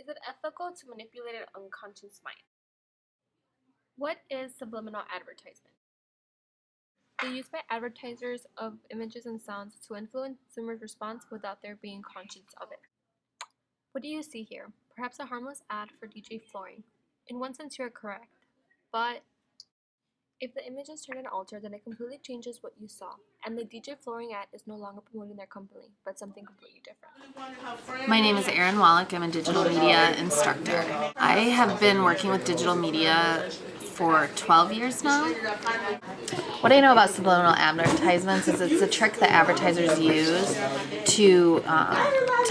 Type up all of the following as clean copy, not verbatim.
Is it ethical to manipulate an unconscious mind? What is subliminal advertisement? The use by advertisers of images and sounds to influence consumers' response without their being conscious of it. What do you see here? Perhaps a harmless ad for DJ flooring. In one sense, you are correct, but if the image is turned and altered, then it completely changes what you saw, and the DJ flooring ad is no longer promoting their company, but something completely different. My name is Erin Wallach. I'm a digital media instructor. I have been working with digital media for 12 years now. What I know about subliminal advertisements is it's a trick that advertisers use to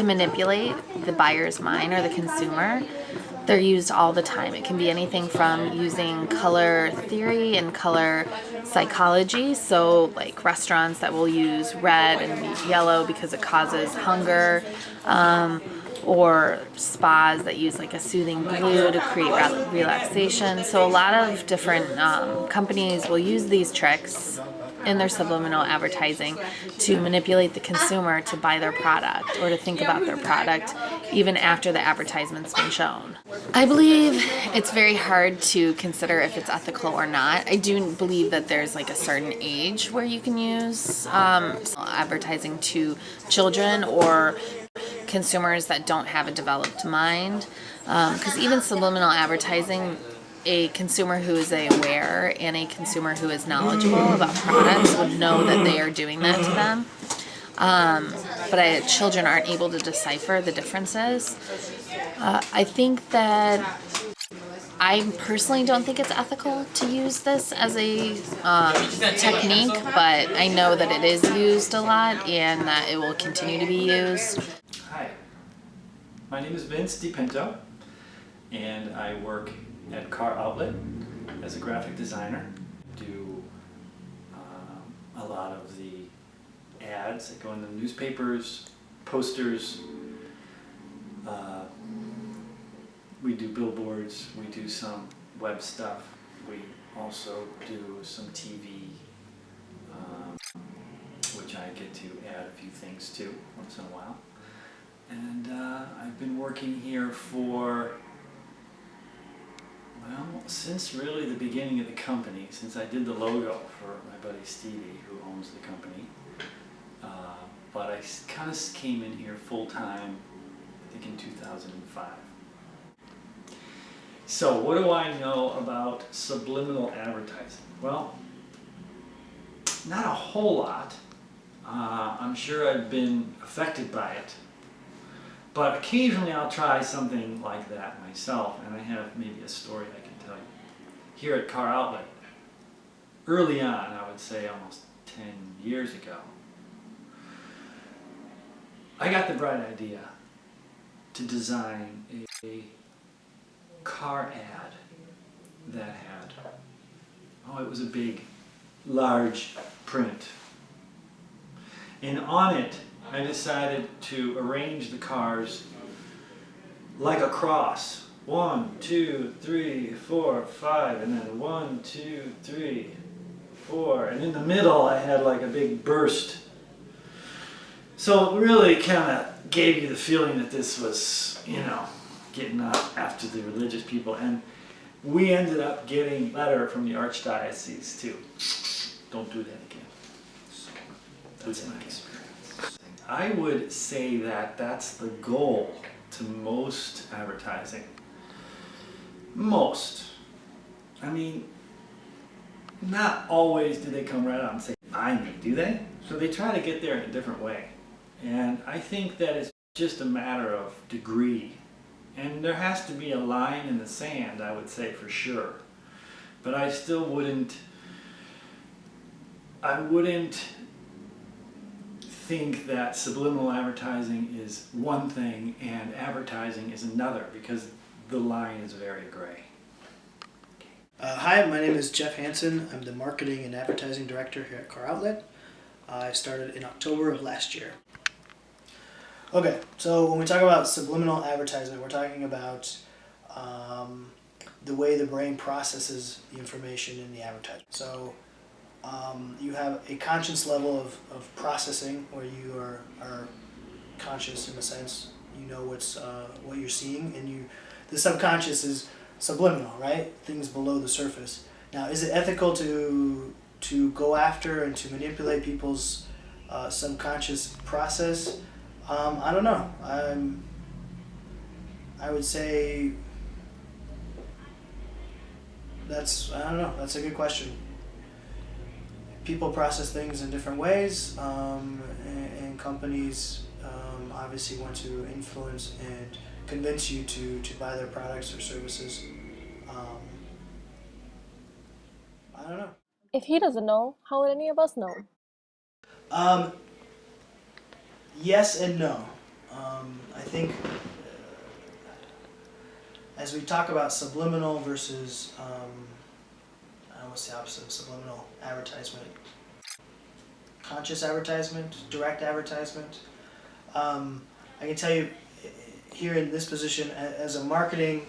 manipulate the buyer's mind or the consumer. They're used all the time. It can be anything from using color theory and color psychology, so like restaurants that will use red and yellow because it causes hunger, or spas that use like a soothing blue to create relaxation. So a lot of different companies will use these tricks in their subliminal advertising to manipulate the consumer to buy their product or to think about their product even after the advertisement's been shown. I believe it's very hard to consider if it's ethical or not. I do believe that there's like a certain age where you can use advertising to children or consumers that don't have a developed mind, because even subliminal advertising, a consumer who is aware and a consumer who is knowledgeable about products would know that they are doing that to them. But children aren't able to decipher the differences. I think that I personally don't think it's ethical to use this as a technique, but I know that it is used a lot and that it will continue to be used. Hi, my name is Vince DiPinto, and I work at Car Outlet as a graphic designer. Do a lot of the ads that go in the newspapers, posters. We do billboards, we do some web stuff, we also do some TV, which I get to add a few things to once in a while. And I've been working here for, well, since really the beginning of the company, since I did the logo for my buddy Stevie, who owns the company. But I kind of came in here full time, I think in 2005. So what do I know about subliminal advertising? Well, not a whole lot. I'm sure I've been affected by it. But occasionally I'll try something like that myself, and I have maybe a story I can tell you. Here at Car Outlet, early on, I would say almost 10 years ago, I got the bright idea to design a car ad that had, it was a big, large print. And on it, I decided to arrange the cars like a cross. 1, 2, 3, 4, 5, and then 1, 2, 3, 4. And in the middle, I had like a big burst. So it really kind of gave you the feeling that this was, getting up after the religious people. And we ended up getting a letter from the Archdiocese too. Don't do that again. So that's my experience. I would say that that's the goal to most advertising. Most. I mean, not always do they come right out and say, "I me," do they? So they try to get there in a different way. And I think that it's just a matter of degree. And there has to be a line in the sand, I would say, for sure. But I still wouldn't think that subliminal advertising is one thing and advertising is another, because the line is very gray. Hi, my name is Jeff Hansen. I'm the Marketing and Advertising Director here at Car Outlet. I started in October of last year. Okay, so when we talk about subliminal advertisement, we're talking about the way the brain processes the information in the advertisement. So you have a conscious level of processing where you are conscious in a sense you know what you're seeing, and the subconscious is subliminal, right? Things below the surface. Now, is it ethical to go after and to manipulate people's subconscious process? I don't know. I would say I don't know. That's a good question. People process things in different ways, and companies obviously want to influence and convince you to buy their products or services. Um, I don't know. If he doesn't know, how would any of us know? Um, yes and no. I think as we talk about subliminal versus, what's the opposite of subliminal? Advertisement. Conscious advertisement, direct advertisement. I can tell you here in this position as a marketing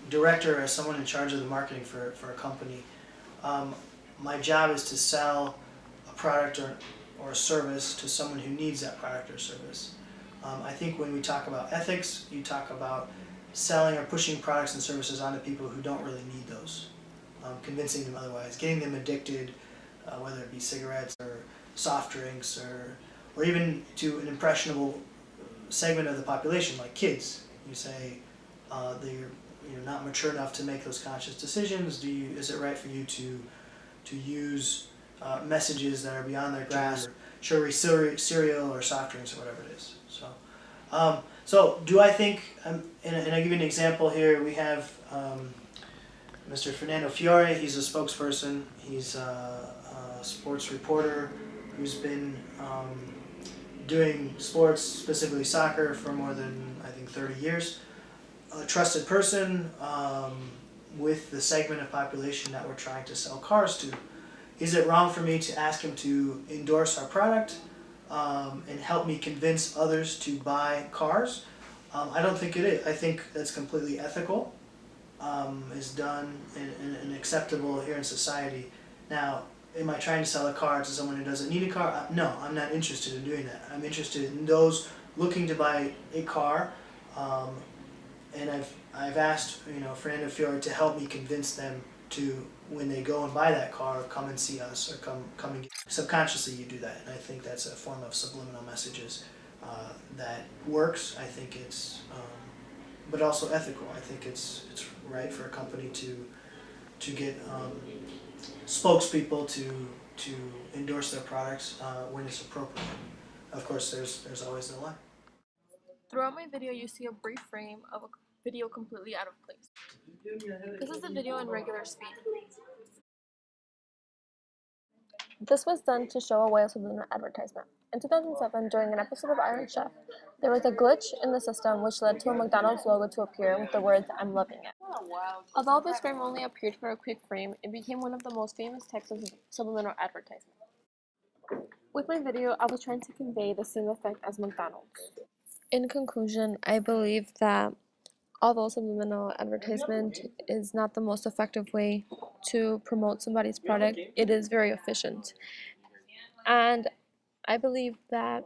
director, as someone in charge of the marketing for a company, my job is to sell a product or a service to someone who needs that product or service. I think when we talk about ethics, you talk about selling or pushing products and services onto people who don't really need those, convincing them otherwise, getting them addicted, whether it be cigarettes or soft drinks or even to an impressionable segment of the population like kids. You say they're not mature enough to make those conscious decisions. Is it right for you to use messages that are beyond their grasp, or sugary cereal or soft drinks or whatever it is? So do I think, and I'll give you an example here. We have Mr. Fernando Fiore. He's a spokesperson. He's a sports reporter who's been doing sports, specifically soccer, for more than, I think, 30 years. A trusted person with the segment of population that we're trying to sell cars to. Is it wrong for me to ask him to endorse our product and help me convince others to buy cars? I don't think it is. I think that's completely ethical. Is done and acceptable here in society. Now, am I trying to sell a car to someone who doesn't need a car? No, I'm not interested in doing that. I'm interested in those looking to buy a car, and I've asked Fernando Fiore to help me convince them to, when they go and buy that car, come and see us or come and subconsciously you do that, and I think that's a form of subliminal messages that works. I think it's but also ethical. I think it's right for a company to get spokespeople to endorse their products when it's appropriate. Of course, there's always the line. Throughout my video, you see a brief frame of a video completely out of place. This is the video in regular speed. This was done to show a way of subliminal advertisement. In 2007, during an episode of Iron Chef, there was a glitch in the system which led to a McDonald's logo to appear with the words, "I'm loving it." Although this frame only appeared for a quick frame, it became one of the most famous types of subliminal advertisement. With my video, I was trying to convey the same effect as McDonald's. In conclusion, I believe that although subliminal advertisement is not the most effective way to promote somebody's product, it is very efficient. And I believe that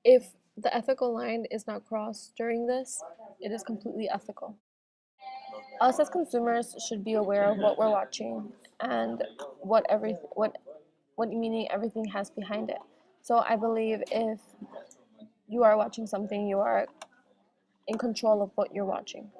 if the ethical line is not crossed during this, it is completely ethical. Us as consumers should be aware of what we're watching and what meaning everything has behind it. So I believe if you are watching something, you are in control of what you're watching.